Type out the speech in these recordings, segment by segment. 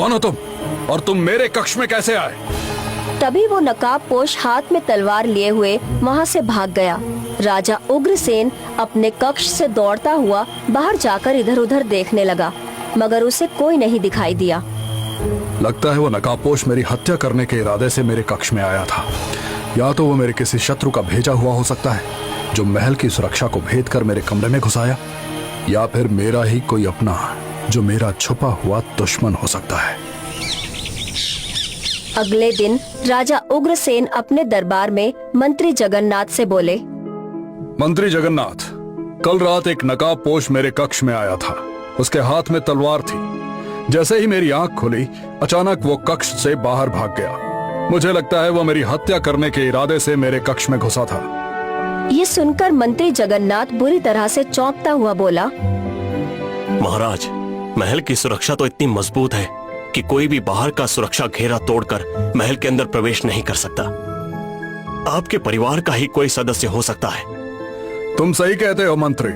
कौन हो तुम और तुम मेरे कक्ष में कैसे आए? तभी वो नकाबपोश हाथ में तलवार लिए हुए वहाँ से भाग गया। राजा उग्रसेन अपने कक्ष से दौड़ता हुआ बाहर जाकर इधर उधर देखने लगा, मगर उसे कोई नहीं दिखाई दिया। लगता है वो नकाबपोश मेरी हत्या करने के इरादे से मेरे कक्ष में आया था। या तो वो मेरे किसी शत्रु का भेजा हुआ हो सकता है जो महल की सुरक्षा को भेद कर मेरे कमरे में घुस आया, या फिर मेरा ही कोई अपना जो मेरा छुपा हुआ दुश्मन हो सकता है। अगले दिन राजा उग्रसेन अपने दरबार में मंत्री जगन्नाथ से बोले, मंत्री जगन्नाथ, कल रात एक नकाबपोश मेरे कक्ष में आया था। उसके हाथ में तलवार थी। जैसे ही मेरी आंख खुली, अचानक वो कक्ष से बाहर भाग गया। मुझे लगता है वो मेरी हत्या करने के इरादे से मेरे कक्ष में घुसा था। ये सुनकर मंत्री जगन्नाथ बुरी तरह से चौंकता हुआ बोला, महाराज, महल की सुरक्षा तो इतनी मजबूत है कि कोई भी बाहर का सुरक्षा घेरा तोड़कर महल के अंदर प्रवेश नहीं कर सकता। आपके परिवार का ही कोई सदस्य हो सकता है। तुम सही कहते हो मंत्री,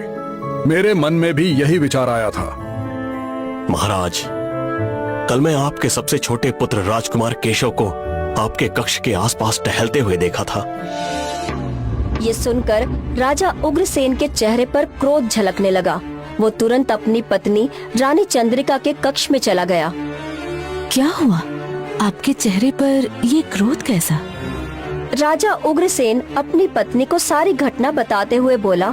मेरे मन में भी यही विचार आया था। महाराज, कल मैं आपके सबसे छोटे पुत्र राजकुमार केशव को आपके कक्ष के आसपास टहलते हुए देखा था। ये सुनकर राजा उग्रसेन के चेहरे पर क्रोध झलकने लगा। वो तुरंत अपनी पत्नी रानी चंद्रिका के कक्ष में चला गया। क्या हुआ? आपके चेहरे पर ये क्रोध कैसा? राजा उग्रसेन अपनी पत्नी को सारी घटना बताते हुए बोला,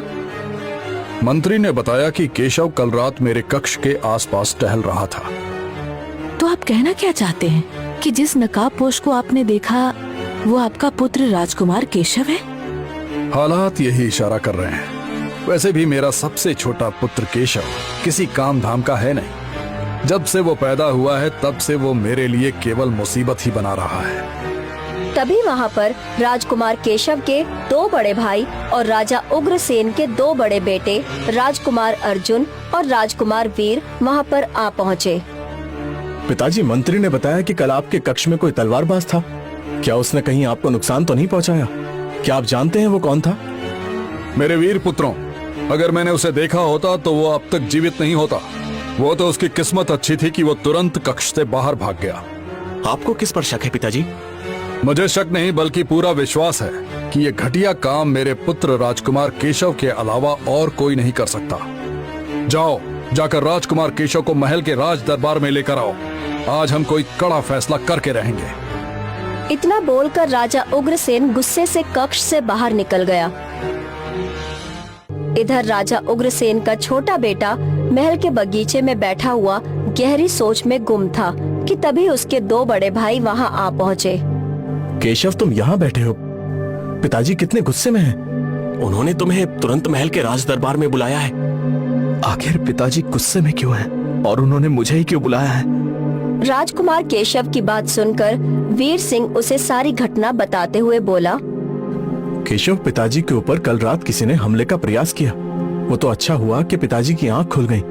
मंत्री ने बताया कि केशव कल रात मेरे कक्ष के आसपास टहल रहा था। तो आप कहना क्या चाहते हैं कि जिस नकाबपोश को आपने देखा वो आपका पुत्र राजकुमार केशव है? हालात यही इशारा कर रहे हैं। वैसे भी मेरा सबसे छोटा पुत्र केशव किसी काम धाम का है नहीं। जब से वो पैदा हुआ है तब से वो मेरे लिए केवल मुसीबत ही बना रहा है। तभी वहाँ पर राजकुमार केशव के 2 बड़े भाई और राजा उग्रसेन के 2 बड़े बेटे राजकुमार अर्जुन और राजकुमार वीर वहाँ पर आ पहुँचे। पिताजी, मंत्री ने बताया कि कल आपके कक्ष में कोई तलवारबाज था। क्या उसने कहीं आपको नुकसान तो नहीं पहुँचाया? क्या आप जानते हैं वो कौन था? मेरे वीर पुत्रों, अगर मैंने उसे देखा होता तो वो अब तक जीवित नहीं होता। वो तो उसकी किस्मत अच्छी थी कि वो तुरंत कक्ष से बाहर भाग गया। आपको किस पर शक है पिताजी? मुझे शक नहीं बल्कि पूरा विश्वास है कि ये घटिया काम मेरे पुत्र राजकुमार केशव के अलावा और कोई नहीं कर सकता। जाओ, जाकर राजकुमार केशव को महल के राज दरबार में लेकर आओ। आज हम कोई कड़ा फैसला करके रहेंगे। इतना बोलकर राजा उग्रसेन गुस्से से कक्ष से बाहर निकल गया। इधर राजा उग्रसेन का छोटा बेटा महल के बगीचे में बैठा हुआ गहरी सोच में गुम था कि तभी उसके 2 बड़े भाई वहां आ पहुँचे। केशव, तुम यहाँ बैठे हो? पिताजी कितने गुस्से में हैं। उन्होंने तुम्हें तुरंत महल के राज दरबार में बुलाया है। आखिर पिताजी गुस्से में क्यों हैं? और उन्होंने मुझे ही क्यों बुलाया है? राजकुमार केशव की बात सुनकर वीर सिंह उसे सारी घटना बताते हुए बोला, केशव, पिताजी के ऊपर कल रात किसी ने हमले का प्रयास किया। वो तो अच्छा हुआ कि पिताजी की आंख खुल गई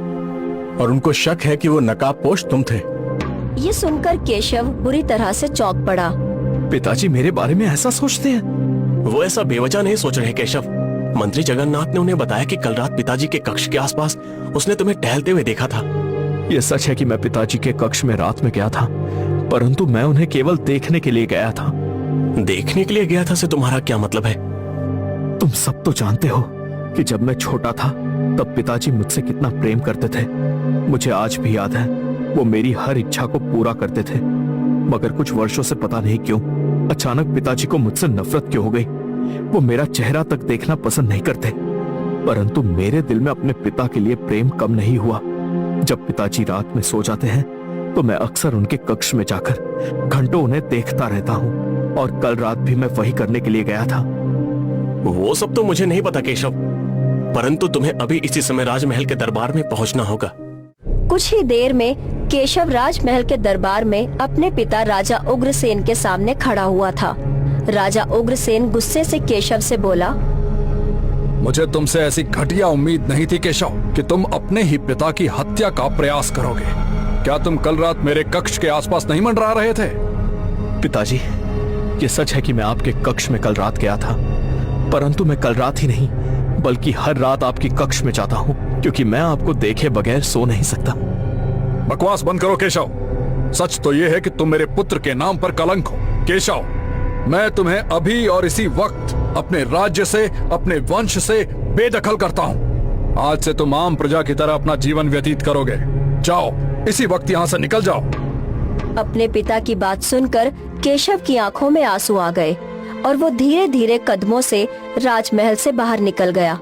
और उनको शक है कि वो नकाबपोश तुम थे। ये सुनकर केशव बुरी तरह से चौंक पड़ा। पिताजी मेरे बारे में ऐसा सोचते हैं? वो ऐसा बेवजह नहीं सोच रहे केशव। मंत्री जगन्नाथ ने उन्हें बताया कि कल रात पिताजी के कक्ष के आसपास उसने तुम्हें टहलते हुए देखा था। ये सच है कि मैं पिताजी के कक्ष में रात में गया था, परंतु मैं उन्हें केवल देखने के लिए गया था। देखने के लिए गया था से तुम्हारा क्या मतलब है? तुम सब तो जानते हो कि जब मैं छोटा था तब पिताजी मुझसे कितना प्रेम करते थे। मुझे आज भी याद है, वो मेरी हर इच्छा को पूरा करते थे। मगर कुछ वर्षों से पता नहीं क्यों अचानक पिताजी को मुझसे नफरत क्यों हो गई। वो मेरा चेहरा तक देखना पसंद नहीं करते, परंतु मेरे दिल में अपने पिता के लिए प्रेम कम नहीं हुआ। जब पिताजी रात में सो जाते हैं तो मैं अक्सर उनके कक्ष में जाकर घंटों उन्हें देखता रहता हूँ, और कल रात भी मैं वही करने के लिए गया था। वो सब तो मुझे नहीं पता केशव, परंतु तुम्हें अभी इसी समय राजमहल के दरबार में पहुंचना होगा। कुछ ही देर में केशव राजमहल के दरबार में अपने पिता राजा उग्रसेन के सामने खड़ा हुआ था। राजा उग्रसेन गुस्से से केशव से बोला, मुझे तुमसे ऐसी घटिया उम्मीद नहीं थी केशव कि तुम अपने ही पिता की हत्या का प्रयास करोगे। क्या तुम कल रात मेरे कक्ष के आसपास नहीं मंडरा रहे थे? पिताजी, ये सच है कि मैं आपके कक्ष में कल रात गया था, परंतु मैं कल रात ही नहीं बल्कि हर रात आपके कक्ष में जाता हूँ, क्योंकि मैं आपको देखे बगैर सो नहीं सकता। बकवास बंद करो केशव। सच तो यह है कि तुम मेरे पुत्र के नाम पर कलंक हो। केशव, मैं तुम्हें अभी और इसी वक्त अपने राज्य से, अपने वंश से बेदखल करता हूँ। आज से तुम आम प्रजा की तरह अपना जीवन व्यतीत करोगे। जाओ, इसी वक्त यहाँ से निकल जाओ। अपने पिता की बात सुनकर केशव की आंखों में आंसू आ गए और वो धीरे धीरे कदमों से राजमहल से बाहर निकल गया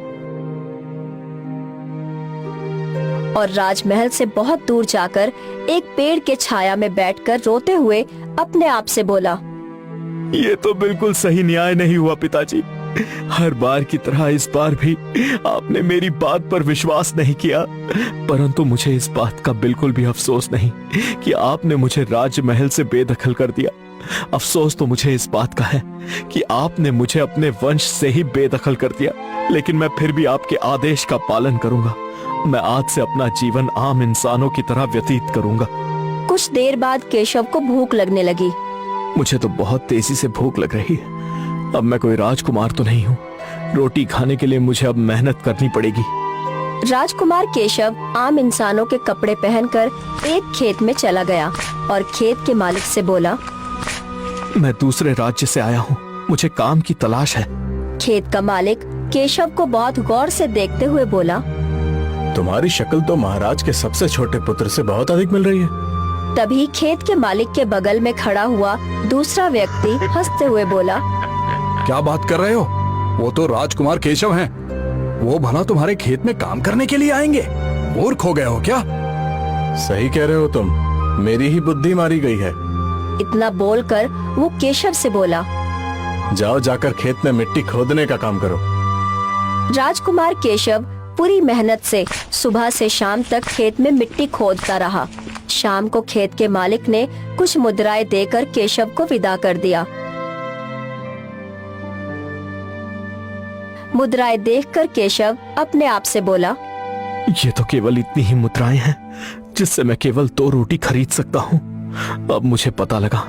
और राजमहल से बहुत दूर जाकर एक पेड़ के छाया में बैठकर रोते हुए अपने आप से बोला, ये तो बिल्कुल सही न्याय नहीं हुआ पिताजी। हर बार की तरह इस बार भी आपने मेरी बात पर विश्वास नहीं किया, परंतु मुझे इस बात का बिल्कुल भी अफसोस नहीं कि आपने मुझे राजमहल से बेदखल कर दिया। अफसोस तो मुझे इस बात का है कि आपने मुझे अपने वंश से ही बेदखल कर दिया, लेकिन मैं फिर भी आपके आदेश का पालन करूंगा। मैं आज से अपना जीवन आम इंसानों की तरह व्यतीत करूंगा। कुछ देर बाद केशव को भूख लगने लगी। मुझे तो बहुत तेजी से भूख लग रही है। अब मैं कोई राजकुमार तो नहीं हूँ। रोटी खाने के लिए मुझे अब मेहनत करनी पड़ेगी। राजकुमार केशव आम इंसानों के कपड़े पहनकर एक खेत में चला गया और खेत के मालिक से बोला, मैं दूसरे राज्य से आया हूँ, मुझे काम की तलाश है। खेत का मालिक केशव को बहुत गौर से देखते हुए बोला, तुम्हारी शक्ल तो महाराज के सबसे छोटे पुत्र से बहुत अधिक मिल रही है। तभी खेत के मालिक के बगल में खड़ा हुआ दूसरा व्यक्ति हंसते हुए बोला, क्या बात कर रहे हो? वो तो राजकुमार केशव हैं। वो भला तुम्हारे खेत में काम करने के लिए आएंगे? मूर्ख हो गए हो क्या? सही कह रहे हो तुम, मेरी ही बुद्धि मारी गई है। इतना बोलकर वो केशव से बोला, जाओ जाकर खेत में मिट्टी खोदने का काम करो। राजकुमार केशव पूरी मेहनत से सुबह से शाम तक खेत में मिट्टी खोदता रहा। शाम को खेत के मालिक ने कुछ मुद्राएं देकर केशव को विदा कर दिया। मुद्राएं देखकर केशव अपने आप से बोला, ये तो केवल इतनी ही मुद्राएं हैं जिससे मैं केवल 2 रोटी खरीद सकता हूँ। अब मुझे पता लगा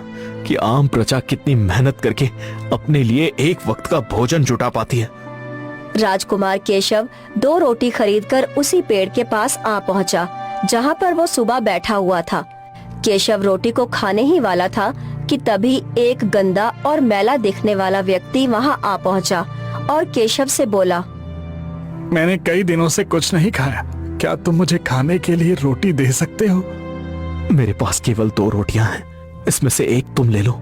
कि आम प्रजा कितनी मेहनत करके अपने लिए एक वक्त का भोजन जुटा पाती है। राजकुमार केशव 2 रोटी खरीदकर उसी पेड़ के पास आ पहुंचा जहां पर वो सुबह बैठा हुआ था। केशव रोटी को खाने ही वाला था कि तभी एक गंदा और मैला दिखने वाला व्यक्ति वहां आ पहुंचा और केशव से बोला, मैंने कई दिनों से कुछ नहीं खाया, क्या तुम मुझे खाने के लिए रोटी दे सकते हो? मेरे पास केवल 2 रोटियां हैं, इसमें से एक तुम ले लो।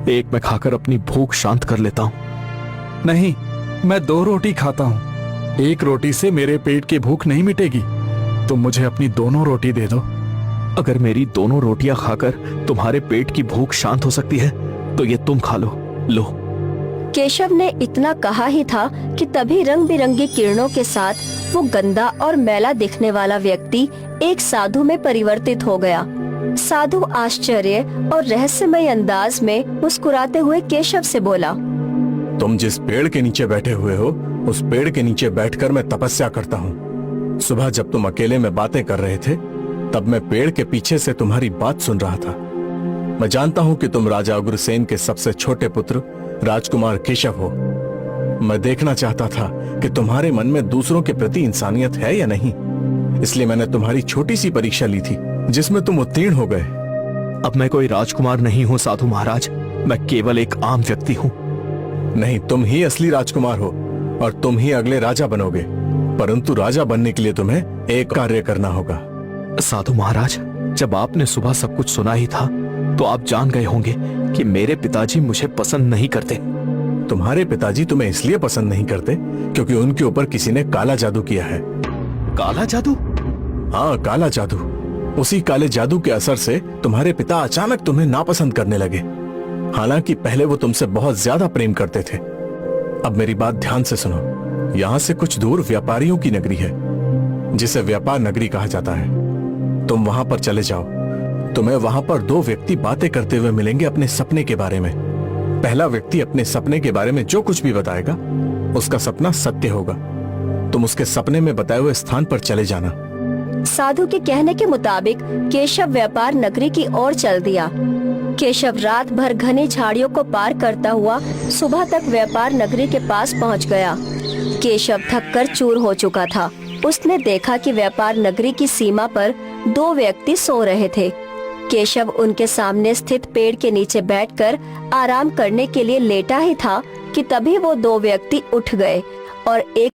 एक मैं खाकर अपनी भूख शांत कर लेता हूँ। नहीं, मैं 2 रोटी खाता हूँ। एक रोटी से मेरे पेट की भूख नहीं मिटेगी। तुम मुझे अपनी दोनों रोटी दे दो। अगर मेरी दोनों रोटियां खाकर तुम्हारे पेट की भूख शांत हो सकती है तो ये तुम खा लो। लो। केशव ने इतना कहा ही था कि तभी रंग बिरंगी किरणों के साथ वो गंदा और मैला दिखने वाला व्यक्ति एक साधु में परिवर्तित हो गया। साधु आश्चर्य और रहस्यमय अंदाज में मुस्कुराते हुए केशव से बोला, तुम जिस पेड़ के नीचे बैठे हुए हो, उस पेड़ के नीचे बैठकर मैं तपस्या करता हूँ। सुबह जब तुम अकेले में बातें कर रहे थे, तब मैं पेड़ के पीछे से तुम्हारी बात सुन रहा था। मैं जानता हूँ कि तुम राजा उग्रसेन के सबसे छोटे पुत्र राजकुमार केशव हो। मैं देखना चाहता था कि तुम्हारे मन में दूसरों के प्रति इंसानियत है या नहीं, इसलिए मैंने तुम्हारी छोटी सी परीक्षा ली थी जिसमें तुम उत्तीर्ण हो गए। अब मैं कोई राजकुमार नहीं हूँ साधु महाराज, मैं केवल एक आम व्यक्ति हूँ। नहीं, तुम ही असली राजकुमार हो और तुम ही अगले राजा बनोगे, परंतु राजा बनने के लिए तुम्हें एक कार्य करना होगा। साधु महाराज, जब आपने सुबह सब कुछ सुना ही था तो आप जान गए होंगे कि मेरे पिताजी मुझे पसंद नहीं करते। तुम्हारे पिताजी तुम्हें इसलिए पसंद नहीं करते क्योंकि उनके ऊपर किसी ने काला जादू किया है। काला जादू? हाँ, काला जादू। उसी काले जादू के असर से तुम्हारे पिता अचानक तुम्हें नापसंद करने लगे। हालांकि पहले वो तुमसे बहुत ज्यादा प्रेम करते थे। अब मेरी बात ध्यान से सुनो। यहाँ से कुछ दूर व्यापारियों की नगरी है जिसे व्यापार नगरी कहा जाता है। तुम वहां पर चले जाओ। तुम्हें वहां पर 2 व्यक्ति बातें करते हुए मिलेंगे अपने सपने के बारे में। पहला व्यक्ति अपने सपने के बारे में जो कुछ भी बताएगा उसका सपना सत्य होगा। तुम उसके सपने में बताए हुए स्थान पर चले जाना। साधु के कहने के मुताबिक केशव व्यापार नगरी की ओर चल दिया। केशव रात भर घनी झाड़ियों को पार करता हुआ सुबह तक व्यापार नगरी के पास पहुंच गया। केशव थककर चूर हो चुका था। उसने देखा कि व्यापार नगरी की सीमा पर 2 व्यक्ति सो रहे थे। केशव उनके सामने स्थित पेड़ के नीचे बैठकर आराम करने के लिए लेटा ही था कि तभी वो दो व्यक्ति उठ गए और एक